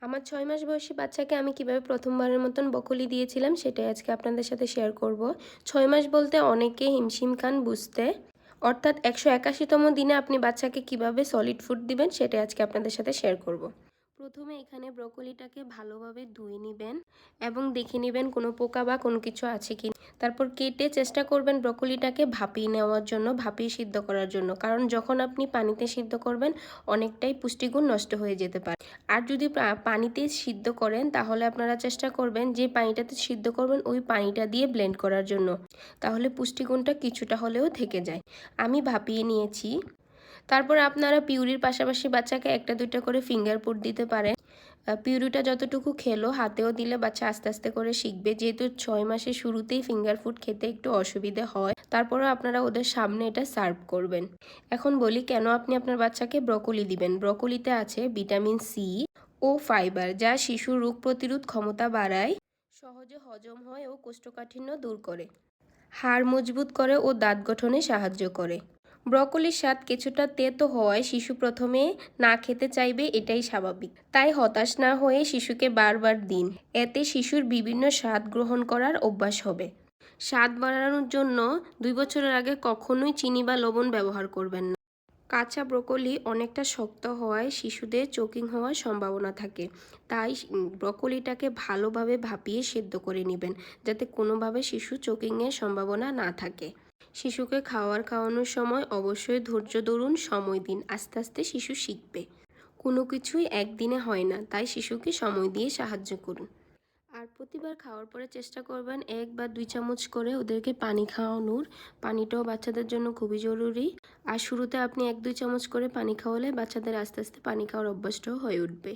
আমার ৬ মাস বয়সী বাচ্চাকে আমি কিভাবে প্রথমবারের মতন বকুলি দিয়েছিলাম সেটাই আজকে আপনাদের সাথে শেয়ার করব। ৬ মাস বলতে অনেকে হিমশিম খান বুঝতে। অর্থাৎ ১৮১তম দিনে আপনি বাচ্চাকে কিভাবে সলিড ফুড দিবেন সেটাই আজকে আপনাদের সাথে শেয়ার করব। প্রথমে এখানে ব্রকলিটাকে ভালোভাবে ধুয়ে নেবেন এবং দেখে নেবেন কোনো পোকা বা কোনো কিছু আছে কি। তারপর কেটে চেষ্টা করবেন ব্রকলিটাকে ভাপিয়ে নেওয়ার জন্য, ভাপিয়ে সিদ্ধ করার জন্য, কারণ যখন আপনি পানিতে সিদ্ধ করবেন অনেকটাই পুষ্টিগুণ নষ্ট হয়ে যেতে পারে। আর যদি পানিতে সিদ্ধ করেন তাহলে আপনারা চেষ্টা করবেন যে পানিটাতে সিদ্ধ করবেন ওই পানিটা দিয়ে ব্লেন্ড করার জন্য, তাহলে পুষ্টিগুণটা কিছুটা হলেও থেকে যায়। আমি ভাপিয়ে নিয়েছি। তারপর আপনারা পিউরির পাশাপাশি বাচ্চাকে একটা দুইটা করে ফিঙ্গার ফুড দিতে পারেন। পিউরিটা যতটুকু খেলো হাতেও দিলে বাচ্চা আস্তে আস্তে করে শিখবে, যেহেতু ৬ মাসের শুরুতেই ফিঙ্গার ফুড খেতে একটু অসুবিধে হয়। তারপরেও আপনারা ওদের সামনে এটা সার্ভ করবেন। এখন বলি কেন আপনি আপনার বাচ্চাকে ব্রকলি দিবেন। ব্রকলিতে আছে ভিটামিন সি ও ফাইবার, যা শিশুর রোগ প্রতিরোধ ক্ষমতা বাড়ায়, সহজে হজম হয় ও কোষ্ঠকাঠিন্য দূর করে, হাড় মজবুত করে ও দাঁত গঠনে সাহায্য করে। ব্রকলির স্বাদ কিছুটা তেতো হওয়ায় শিশু প্রথমে না খেতে চাইবে, এটাই স্বাভাবিক। তাই হতাশ না হয়ে শিশুকে বারবার দিন, এতে শিশুর বিভিন্ন স্বাদ গ্রহণ করার অভ্যাস হবে। স্বাদ বাড়ানোর জন্য ২ বছরের আগে কখনোই চিনি বা লবণ ব্যবহার করবেন না। কাঁচা ব্রকলি অনেকটা শক্ত হওয়ায় শিশুদের চোকিং হওয়ার সম্ভাবনা থাকে, তাই ব্রকলিটাকে ভালোভাবে ভাপিয়ে সেদ্ধ করে নেবেন, যাতে কোনোভাবে শিশু চোকিংয়ের সম্ভাবনা না থাকে। শিশুকে খাওয়ানোর সময় অবশ্যই ধৈর্য ধরুন, সময় দিন, আস্তে আস্তে শিশু শিখবে। কোনো কিছুই একদিনে হয় না, তাই শিশুকে সময় দিয়ে সাহায্য করুন। আর প্রতিবার খাওয়ার পরে চেষ্টা করবেন ১ বা ২ চামচ করে ওদেরকে পানি খাওয়ানোর। পানিটাও বাচ্চাদের জন্য খুবই জরুরি। আর শুরুতে আপনি ১-২ চামচ করে পানি খাওয়ালে বাচ্চাদের আস্তে আস্তে পানি খাওয়ার অভ্যাসটাও হয়ে উঠবে।